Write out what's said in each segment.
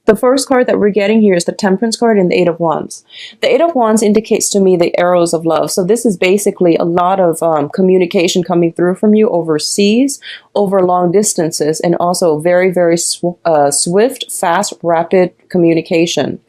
The first card that we're getting here is the Temperance card and the Eight of Wands. The Eight of Wands indicates to me the arrows of love. So this is basically a lot of communication coming through from you overseas, over long distances, and also very, very swift, fast, rapid communication.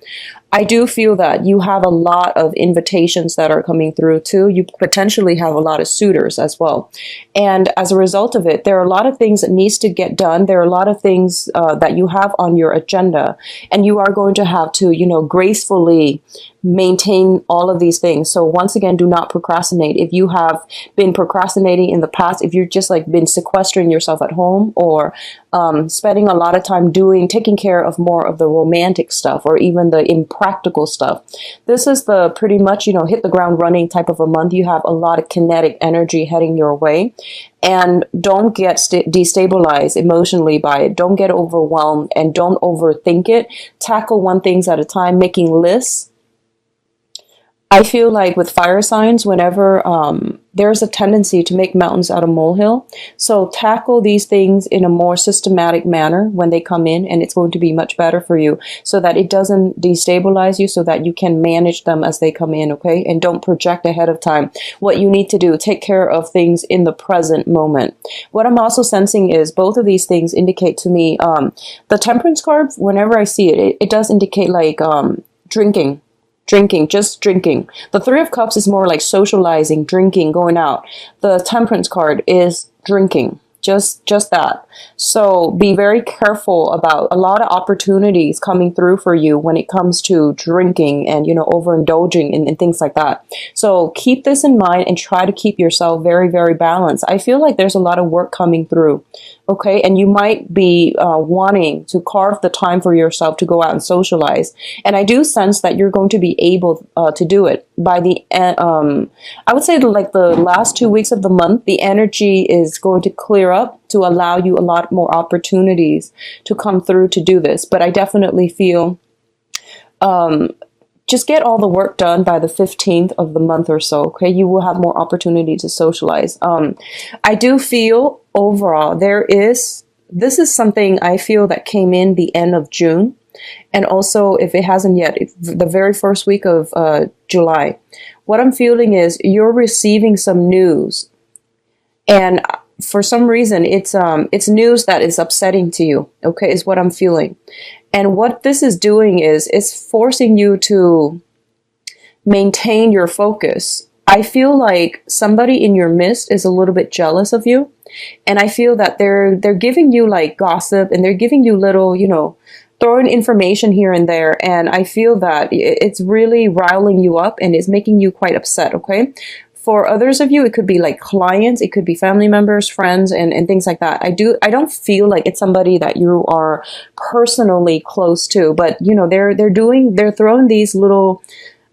I do feel that you have a lot of invitations that are coming through too. You potentially have a lot of suitors as well. And as a result of it, there are a lot of things that needs to get done. There are a lot of things that you have on your agenda, and you are going to have to, you know, gracefully maintain all of these things. So once again, do not procrastinate. If you have been procrastinating in the past, if you've just like been sequestering yourself at home, or spending a lot of time taking care of more of the romantic stuff, or even the impractical stuff, this is the pretty much, you know, hit the ground running type of a month. You have a lot of kinetic energy heading your way, and don't get destabilized emotionally by it. Don't get overwhelmed, and don't overthink it. Tackle one things at a time, making lists. I feel like with fire signs, whenever there's a tendency to make mountains out of molehill. So tackle these things in a more systematic manner when they come in, and it's going to be much better for you, so that it doesn't destabilize you, so that you can manage them as they come in, okay? And don't project ahead of time. What you need to do, take care of things in the present moment. What I'm also sensing is both of these things indicate to me, the Temperance card, whenever I see it, it does indicate like drinking. Just drinking. The Three of Cups is more like socializing, drinking, going out. The Temperance card is drinking. Just that. So be very careful about a lot of opportunities coming through for you when it comes to drinking and, you know, overindulging and things like that. So keep this in mind and try to keep yourself very, very balanced. I feel like there's a lot of work coming through. Okay, and you might be wanting to carve the time for yourself to go out and socialize. And I do sense that you're going to be able to do it by the end. I would say like the last 2 weeks of the month, the energy is going to clear up to allow you a lot more opportunities to come through to do this. But I definitely feel just get all the work done by the 15th of the month or so. Okay, you will have more opportunity to socialize. I do feel overall this is something I feel that came in the end of June, and also if it hasn't yet, the very first week of July. What I'm feeling is you're receiving some news, and for some reason it's news that is upsetting to you. Okay, is what I'm feeling. And what this is doing is it's forcing you to maintain your focus. I feel like somebody in your midst is a little bit jealous of you. And I feel that they're giving you like gossip, and they're giving you little, you know, throwing information here and there. And I feel that it's really riling you up, and it's making you quite upset. Okay. For others of you, it could be like clients, it could be family members, friends, and things like that. I don't feel like it's somebody that you are personally close to, but you know, they're throwing these little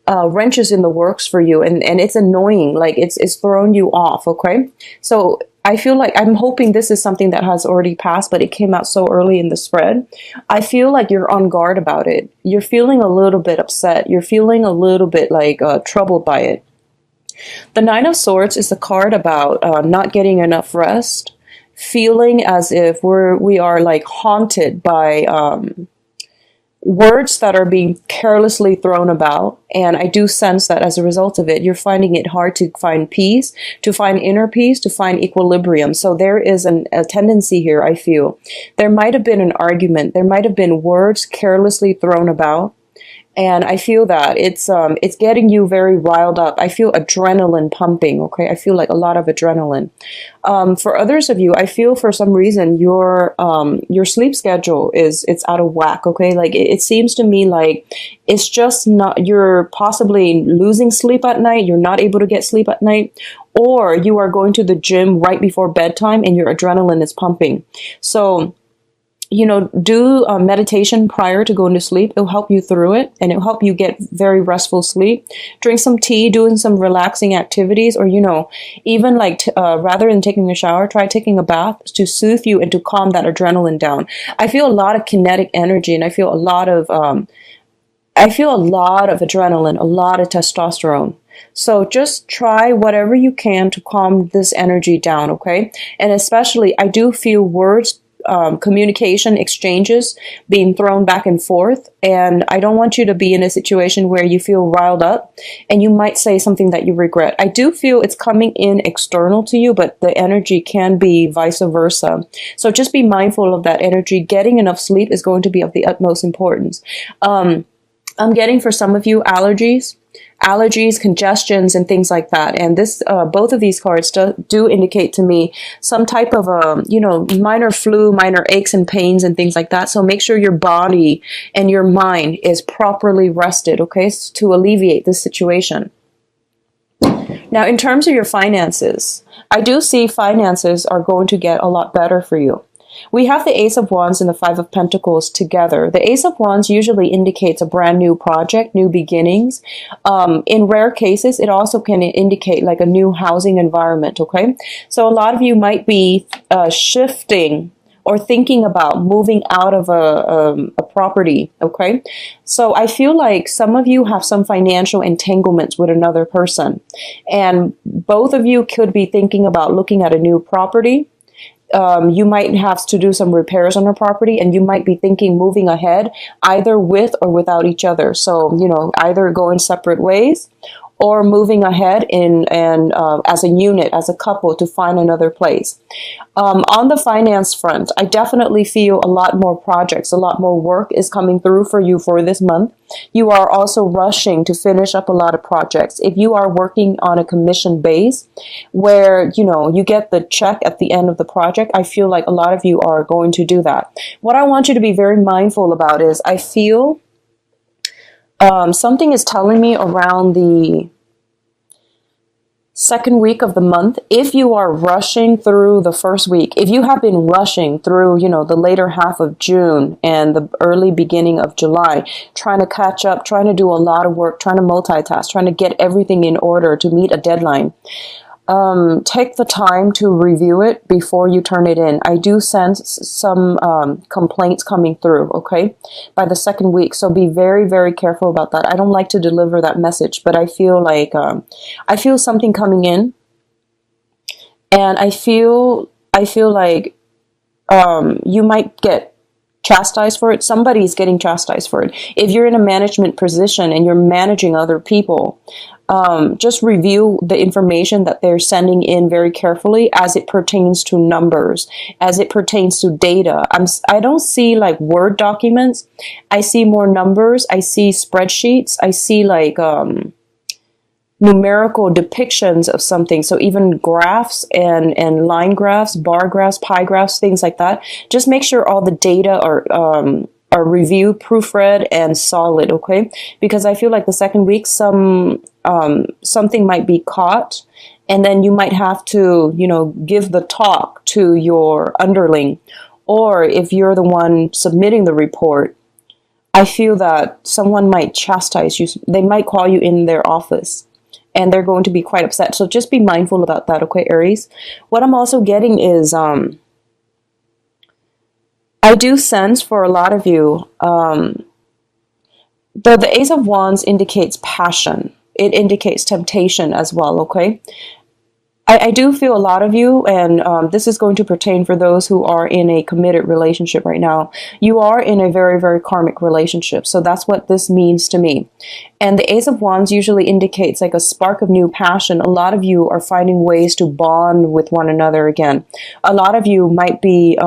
wrenches in the works for you, and it's annoying. Like it's throwing you off. Okay. So I feel like I'm hoping this is something that has already passed, but it came out so early in the spread. I feel like you're on guard about it. You're feeling a little bit upset. You're feeling a little bit like troubled by it. The Nine of Swords is a card about not getting enough rest, feeling as if we are like haunted by words that are being carelessly thrown about. And I do sense that as a result of it, you're finding it hard to find peace, to find inner peace, to find equilibrium. So there is a tendency here, I feel. There might have been an argument. There might have been words carelessly thrown about. And I feel that it's getting you very riled up. I feel adrenaline pumping. Okay, I feel like a lot of adrenaline. For others of you, I feel for some reason your sleep schedule it's out of whack. Okay, like it seems to me like it's just not. You're possibly losing sleep at night. You're not able to get sleep at night, or you are going to the gym right before bedtime and your adrenaline is pumping. So, you know, do meditation prior to going to sleep. It'll help you through it, and it'll help you get very restful sleep. Drink some tea, doing some relaxing activities, or, you know, even like rather than taking a shower, try taking a bath to soothe you and to calm that adrenaline down. I feel a lot of kinetic energy, and I feel a lot of adrenaline, a lot of testosterone. So just try whatever you can to calm this energy down, okay? And especially, I do feel words communication exchanges being thrown back and forth. And I don't want you to be in a situation where you feel riled up and you might say something that you regret. I do feel it's coming in external to you, but the energy can be vice versa. So just be mindful of that energy. Getting enough sleep is going to be of the utmost importance. I'm getting for some of you allergies, congestions, and things like that. And this, both of these cards do indicate to me some type of, minor flu, minor aches and pains and things like that. So make sure your body and your mind is properly rested, okay, to alleviate this situation. Now, in terms of your finances, I do see finances are going to get a lot better for you. We have the Ace of Wands and the Five of Pentacles together. The Ace of Wands usually indicates a brand new project, new beginnings. In rare cases, it also can indicate like a new housing environment, okay? So a lot of you might be shifting or thinking about moving out of a property, okay? So I feel like some of you have some financial entanglements with another person. And both of you could be thinking about looking at a new property. You might have to do some repairs on a property, and you might be thinking moving ahead either with or without each other. So, either going separate ways or moving ahead as a unit, as a couple, to find another place. On the finance front, I definitely feel a lot more projects, a lot more work is coming through for you for this month. You are also rushing to finish up a lot of projects. If you are working on a commission base where, you get the check at the end of the project, I feel like a lot of you are going to do that. What I want you to be very mindful about is I feel something is telling me around the second week of the month, if you are rushing through the first week, if you have been rushing through, the later half of June and the early beginning of July, trying to catch up, trying to do a lot of work, trying to multitask, trying to get everything in order to meet a deadline, take the time to review it before you turn it in. I do sense some complaints coming through, okay, by the second week. So be very, very careful about that. I don't like to deliver that message, but I feel like I feel something coming in, and I feel like you might get chastised for it. Somebody's getting chastised for it. If you're in a management position and you're managing other people, just review the information that they're sending in very carefully as it pertains to numbers, as it pertains to data. I don't see like Word documents. I see more numbers. I see spreadsheets. I see like numerical depictions of something. So even graphs and line graphs, bar graphs, pie graphs, things like that. Just make sure all the data are reviewed, proofread, and solid, okay? Because I feel like the second week, something might be caught, and then you might have to, give the talk to your underling. Or if you're the one submitting the report, I feel that someone might chastise you. They might call you in their office, and they're going to be quite upset. So just be mindful about that, okay, Aries? What I'm also getting is, I do sense for a lot of you, the Ace of Wands indicates passion. It indicates temptation as well, okay? I do feel a lot of you, and this is going to pertain for those who are in a committed relationship right now. You are in a very, very karmic relationship. So that's what this means to me. And the Ace of Wands usually indicates like a spark of new passion. A lot of you are finding ways to bond with one another again. A lot of you might be...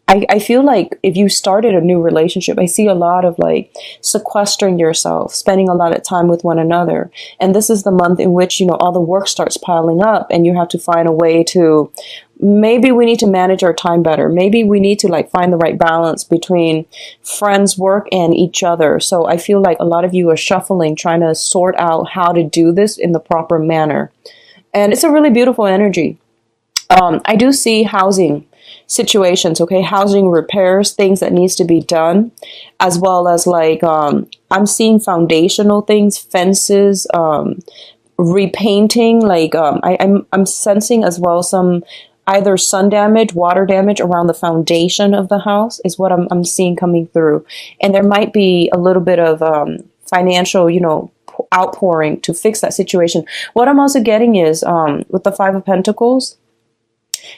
I feel like if you started a new relationship, I see a lot of like sequestering yourself, spending a lot of time with one another. And this is the month in which, all the work starts piling up and you have to find a way to, maybe we need to manage our time better. Maybe we need to like find the right balance between friends, work, and each other. So I feel like a lot of you are shuffling, trying to sort out how to do this in the proper manner. And it's a really beautiful energy. I do see housing situations, okay, housing repairs, things that needs to be done, as well as like I'm seeing foundational things, fences, repainting, like I'm sensing as well some either sun damage, water damage around the foundation of the house is what I'm seeing coming through. And there might be a little bit of financial, outpouring to fix that situation. What I'm also getting is with the Five of Pentacles,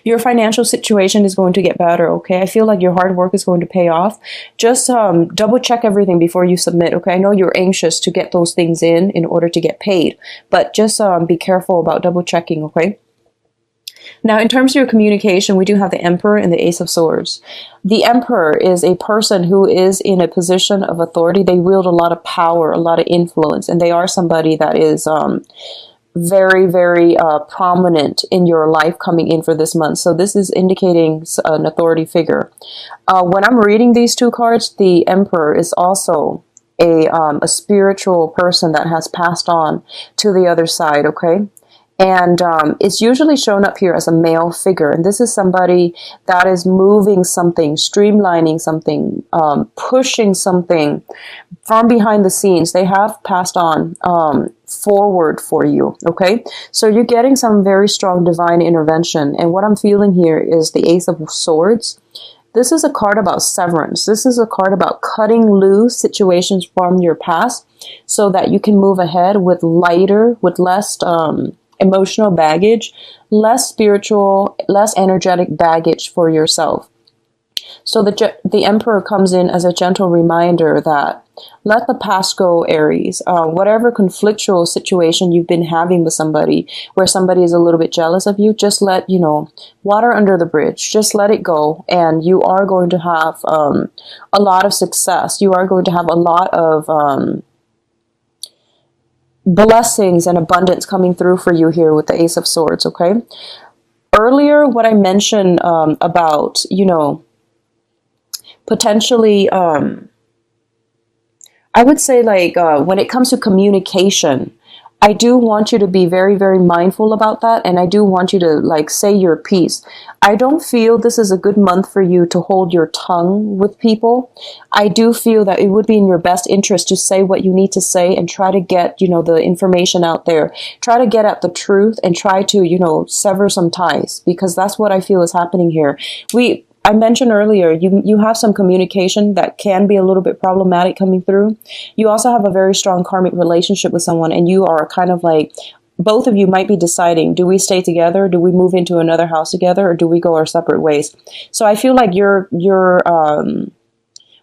Your financial situation is going to get better, okay? I feel like your hard work is going to pay off. Just double check everything before you submit, okay? I know you're anxious to get those things in order to get paid, but just be careful about double checking, okay? Now, in terms of your communication, we do have the Emperor and the Ace of Swords. The Emperor is a person who is in a position of authority. They wield a lot of power, a lot of influence, and they are somebody that is very, very prominent in your life coming in for this month. So this is indicating an authority figure. When I'm reading these two cards, the Emperor is also a spiritual person that has passed on to the other side, okay? And it's usually shown up here as a male figure. And this is somebody that is moving something, streamlining something, pushing something from behind the scenes. They have passed on forward for you, okay? So you're getting some very strong divine intervention. And what I'm feeling here is the Ace of Swords. This is a card about severance. This is a card about cutting loose situations from your past so that you can move ahead with lighter, with less emotional baggage, less spiritual, less energetic baggage for yourself. So the Emperor comes in as a gentle reminder that let the past go, Aries. Whatever conflictual situation you've been having with somebody, where somebody is a little bit jealous of you, just let, water under the bridge. Just let it go, and you are going to have a lot of success. You are going to have a lot of blessings and abundance coming through for you here with the Ace of Swords, okay? Earlier, what I mentioned about, potentially, I would say like when it comes to communication, I do want you to be very, very mindful about that. And I do want you to like say your piece. I don't feel this is a good month for you to hold your tongue with people. I do feel that it would be in your best interest to say what you need to say and try to get, the information out there. Try to get at the truth and try to, sever some ties, because that's what I feel is happening here. I mentioned earlier, you have some communication that can be a little bit problematic coming through. You also have a very strong karmic relationship with someone, and you are kind of like, both of you might be deciding, do we stay together? Do we move into another house together? Or do we go our separate ways? So I feel like you're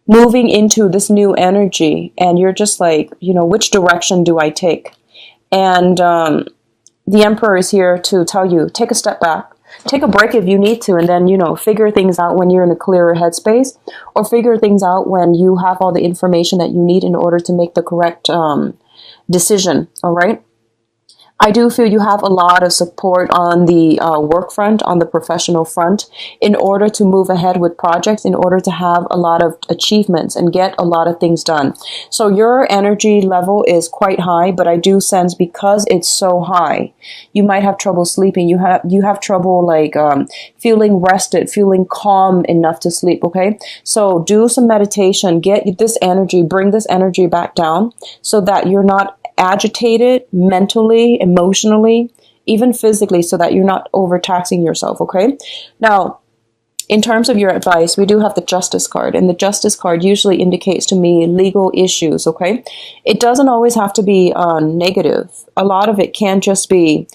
moving into this new energy, and you're just like, which direction do I take? And the Emperor is here to tell you, take a step back. Take a break if you need to, and then, figure things out when you're in a clearer headspace, or figure things out when you have all the information that you need in order to make the correct decision, all right? I do feel you have a lot of support on the work front, on the professional front, in order to move ahead with projects, in order to have a lot of achievements and get a lot of things done. So your energy level is quite high, but I do sense because it's so high, you might have trouble sleeping. You have trouble like feeling rested, feeling calm enough to sleep, okay? So do some meditation, get this energy, bring this energy back down so that you're not agitated mentally, emotionally, even physically, so that you're not overtaxing yourself, okay? Now, in terms of your advice, we do have the Justice card, and the Justice card usually indicates to me legal issues, okay? It doesn't always have to be negative. A lot of it can just be,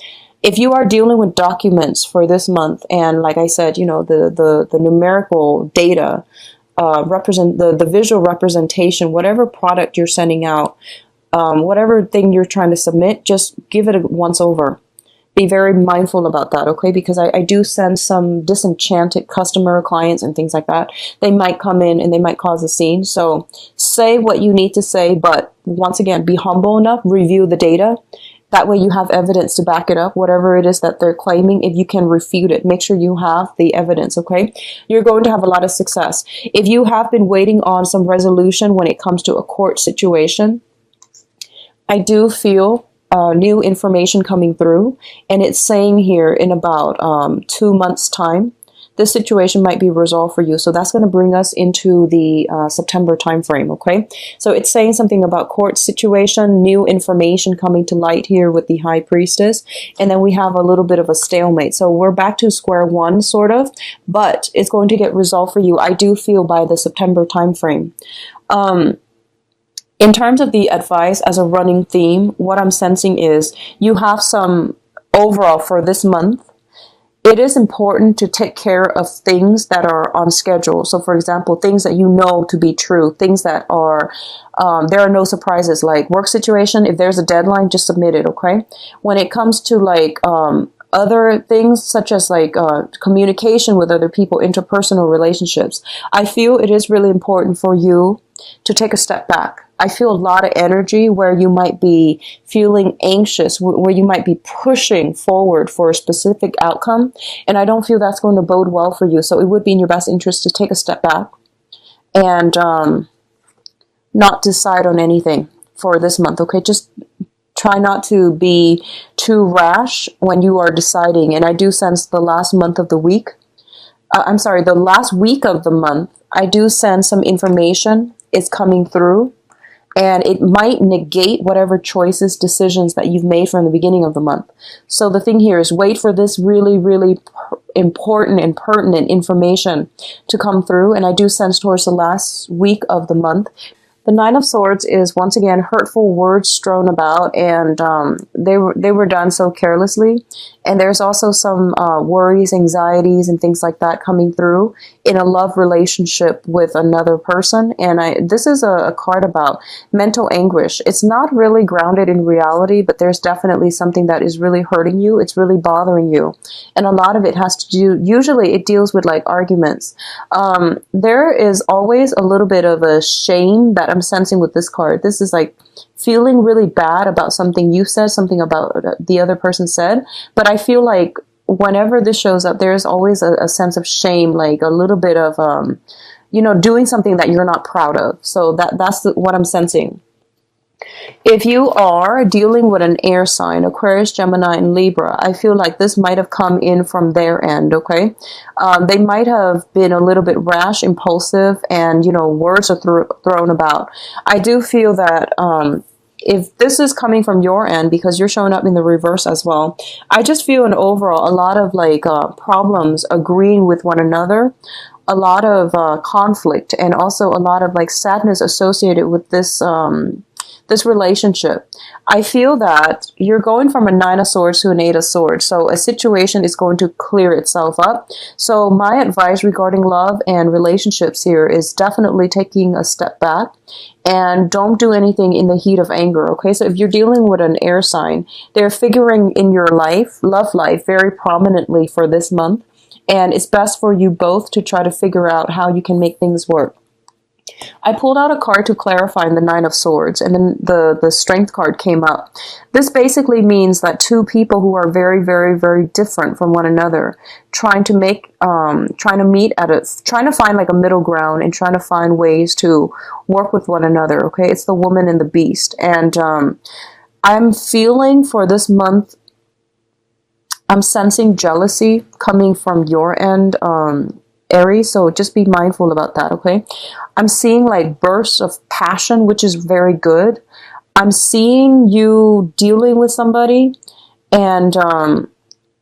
if you are dealing with documents for this month, and like I said, the numerical data, represent the visual representation, whatever product you're sending out, whatever thing you're trying to submit, just give it a once over. Be very mindful about that, okay? Because I do sense some disenchanted customer, clients, and things like that. They might come in and they might cause a scene. So say what you need to say, but once again, be humble enough, review the data. That way you have evidence to back it up, whatever it is that they're claiming. If you can refute it, make sure you have the evidence, okay? You're going to have a lot of success. If you have been waiting on some resolution when it comes to a court situation, I do feel new information coming through, and it's saying here in about 2 months' time, this situation might be resolved for you. So that's going to bring us into the September timeframe, okay? So it's saying something about court situation, new information coming to light here with the High Priestess, and then we have a little bit of a stalemate. So we're back to square one, sort of, but it's going to get resolved for you, I do feel, by the September timeframe. In terms of the advice as a running theme, what I'm sensing is you have some overall for this month. it is important to take care of things that are on schedule. So, for example, things that you know to be true, things that are, there are no surprises, like work situation. If there's a deadline, just submit it, okay? When it comes to like other things such as like communication with other people, interpersonal relationships, I feel it is really important for you to take a step back. I feel a lot of energy where you might be feeling anxious, where you might be pushing forward for a specific outcome. And I don't feel that's going to bode well for you. So it would be in your best interest to take a step back and not decide on anything for this month. Okay, just try not to be too rash when you are deciding. And I do sense the last month of the week, the last week of the month, I do sense some information is coming through. And it might negate whatever choices, decisions that you've made from the beginning of the month. So the thing here is wait for this really, really important and pertinent information to come through. And I do sense towards the last week of the month. The Nine of Swords is once again hurtful words strewn about, and they were done so carelessly. And there's also some worries, anxieties, and things like that coming through in a love relationship with another person. And this is a card about mental anguish. It's not really grounded in reality, but there's definitely something that is really hurting you. It's really bothering you. And a lot of it has to do, usually it deals with like arguments. There is always a little bit of a shame that I'm sensing with this card. This is like feeling really bad about something you said, something about the other person said. But I feel like whenever this shows up, there's always a sense of shame, like a little bit of, doing something that you're not proud of. So that's what I'm sensing. If you are dealing with an air sign, Aquarius, Gemini, and Libra, I feel like this might have come in from their end, okay? They might have been a little bit rash, impulsive, and, words are thrown about. I do feel that if this is coming from your end, because you're showing up in the reverse as well, I just feel an overall, a lot of like problems agreeing with one another, a lot of conflict, and also a lot of like sadness associated with this this relationship. I feel that you're going from a Nine of Swords to an Eight of Swords. So a situation is going to clear itself up. So my advice regarding love and relationships here is definitely taking a step back and don't do anything in the heat of anger. Okay. So if you're dealing with an air sign, they're figuring in your love life very prominently for this month. And it's best for you both to try to figure out how you can make things work. I pulled out a card to clarify in the Nine of Swords, and then the Strength card came up. This basically means that two people who are very, very, very different from one another, trying to find like a middle ground and trying to find ways to work with one another. Okay, it's the woman and the beast, and I'm feeling for this month, I'm sensing jealousy coming from your end, Aries, so just be mindful about that, okay? I'm seeing like bursts of passion, which is very good. I'm seeing you dealing with somebody, and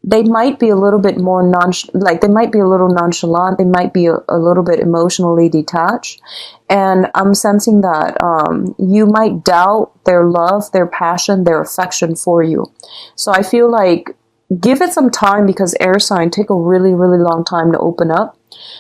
they might be a little bit more they might be a little nonchalant. They might be a little bit emotionally detached, and I'm sensing that you might doubt their love, their passion, their affection for you. So I feel like give it some time, because air sign take a really, really long time to open up.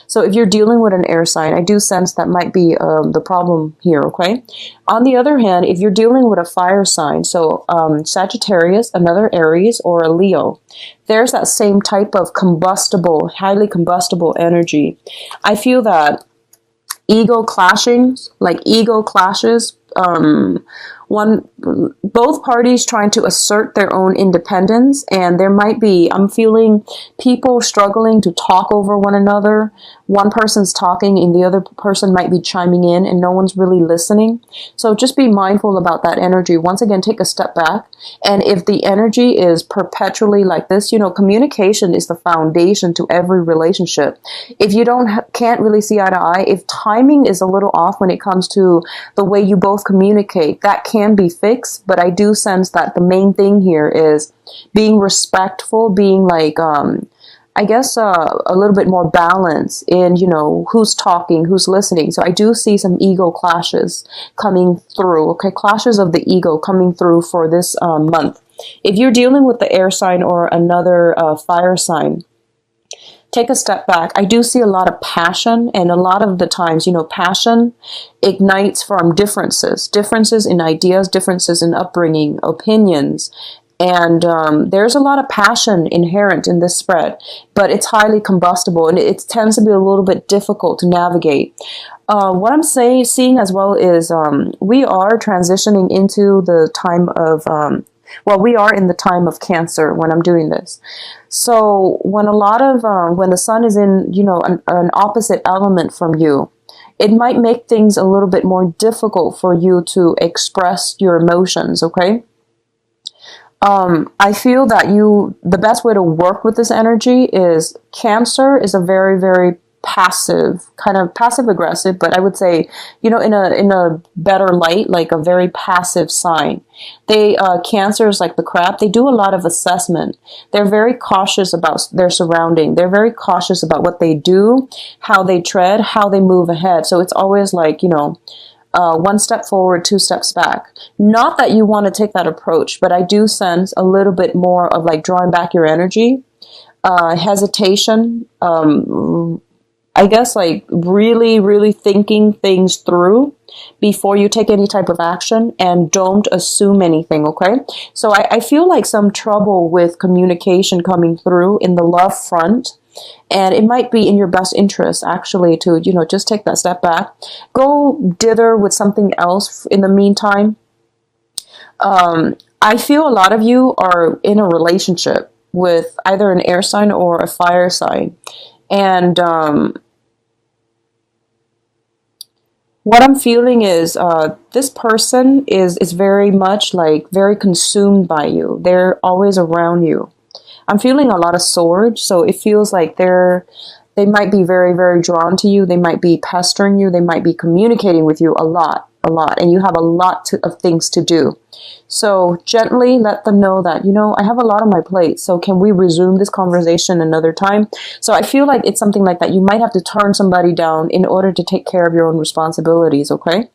So if you're dealing with an air sign, I do sense that might be the problem here, okay? On the other hand, if you're dealing with a fire sign, so Sagittarius, another Aries, or a Leo, there's that same type of highly combustible energy. I feel that ego clashes, both parties trying to assert their own independence, and there might be, I'm feeling people struggling to talk over one another. One person's talking and the other person might be chiming in, and no one's really listening. So just be mindful about that energy. Once again, take a step back. And if the energy is perpetually like this, communication is the foundation to every relationship. If you can't really see eye to eye, if timing is a little off when it comes to the way you both communicate, that can be fixed. But I do sense that the main thing here is being respectful, being like, I guess a little bit more balance in, who's talking, who's listening. So I do see some ego clashes coming through, okay? Clashes of the ego coming through for this month. If you're dealing with the air sign or another fire sign, take a step back. I do see a lot of passion, and a lot of the times, passion ignites from differences in ideas, differences in upbringing, opinions. And there's a lot of passion inherent in this spread, but it's highly combustible, and it tends to be a little bit difficult to navigate. What I'm seeing as well is we are transitioning into the time of, we are in the time of Cancer when I'm doing this. So when when the sun is in, an opposite element from you, it might make things a little bit more difficult for you to express your emotions, okay? I feel that the best way to work with this energy is Cancer is a very, very kind of passive aggressive, but I would say, in a better light, like a very passive sign. Cancer is like the crab. They do a lot of assessment. They're very cautious about their surrounding. They're very cautious about what they do, how they tread, how they move ahead. So it's always like, one step forward, two steps back. Not that you want to take that approach, but I do sense a little bit more of like drawing back your energy, hesitation, I guess like really, really thinking things through before you take any type of action, and don't assume anything, okay? So I feel like some trouble with communication coming through in the love front. And it might be in your best interest, actually, to, just take that step back. Go dither with something else in the meantime. I feel a lot of you are in a relationship with either an air sign or a fire sign. And what I'm feeling is this person is very much like very consumed by you. They're always around you. I'm feeling a lot of swords, so it feels like they might be very, very drawn to you. They might be pestering you. They might be communicating with you a lot, and you have a lot of things to do. So gently let them know that, I have a lot on my plate, so can we resume this conversation another time? So I feel like it's something like that. You might have to turn somebody down in order to take care of your own responsibilities, okay?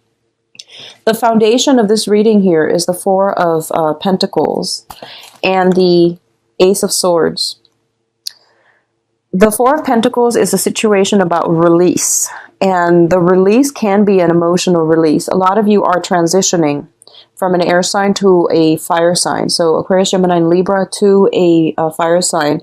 The foundation of this reading here is the Four of Pentacles and the Ace of Swords. The Four of Pentacles is a situation about release, and the release can be an emotional release. A lot of you are transitioning from an air sign to a fire sign. So Aquarius, Gemini, and Libra to a fire sign.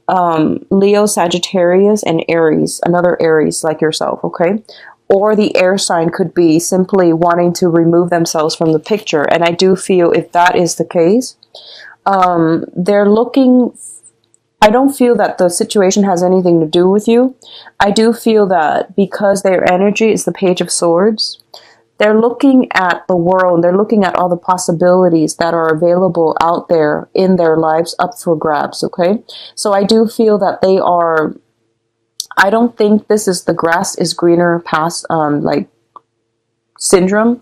Leo, Sagittarius, and Aries, another Aries like yourself, okay? Or the air sign could be simply wanting to remove themselves from the picture. And I do feel if that is the case, they're looking, I don't feel that the situation has anything to do with you. I do feel that because their energy is the Page of Swords, they're looking at the world, they're looking at all the possibilities that are available out there in their lives up for grabs, okay? So I do feel that they are, I don't think this is the grass is greener past, syndrome.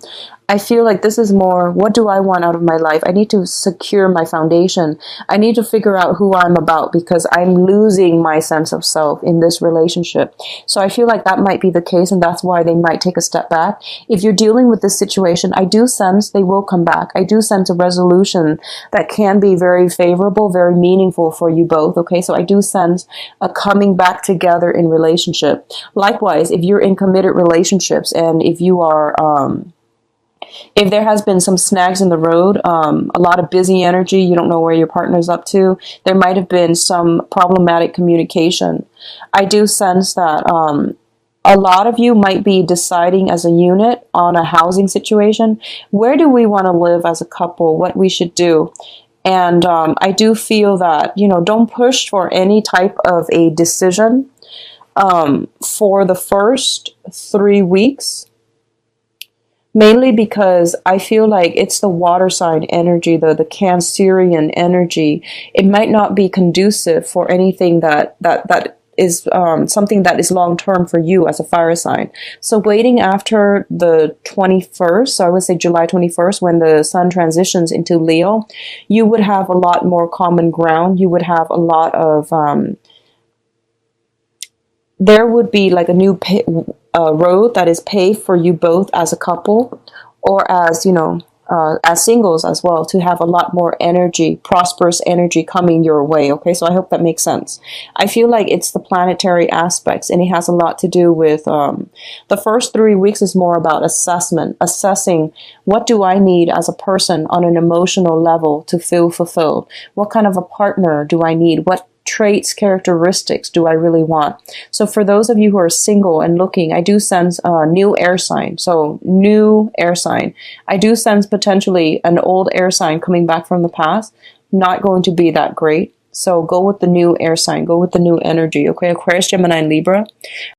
I feel like this is more, what do I want out of my life? I need to secure my foundation. I need to figure out who I'm about because I'm losing my sense of self in this relationship. So I feel like that might be the case, and that's why they might take a step back. If you're dealing with this situation, I do sense they will come back. I do sense a resolution that can be very favorable, very meaningful for you both. Okay, so I do sense a coming back together in relationship. Likewise, if you're in committed relationships and if you are, if there has been some snags in the road, a lot of busy energy, you don't know where your partner's up to, there might have been some problematic communication. I do sense that a lot of you might be deciding as a unit on a housing situation. Where do we want to live as a couple? What we should do? And I do feel that, don't push for any type of a decision for the first 3 weeks. Mainly because I feel like it's the water sign energy, the Cancerian energy. It might not be conducive for anything that is something that is long-term for you as a fire sign. So waiting after the 21st, so I would say July 21st, when the sun transitions into Leo, you would have a lot more common ground. You would have a lot of, there would be like a new road that is paved for you both as a couple or as, as singles as well, to have a lot more energy, prosperous energy coming your way. Okay, so I hope that makes sense. I feel like it's the planetary aspects, and it has a lot to do with the first 3 weeks is more about assessing what do I need as a person on an emotional level to feel fulfilled. What kind of a partner do I need? What traits, characteristics do I really want? So for those of you who are single and looking, I do sense a new air sign. So new air sign. I do sense potentially an old air sign coming back from the past. Not going to be that great. So go with the new air sign. Go with the new energy. Okay, Aquarius, Gemini, and Libra.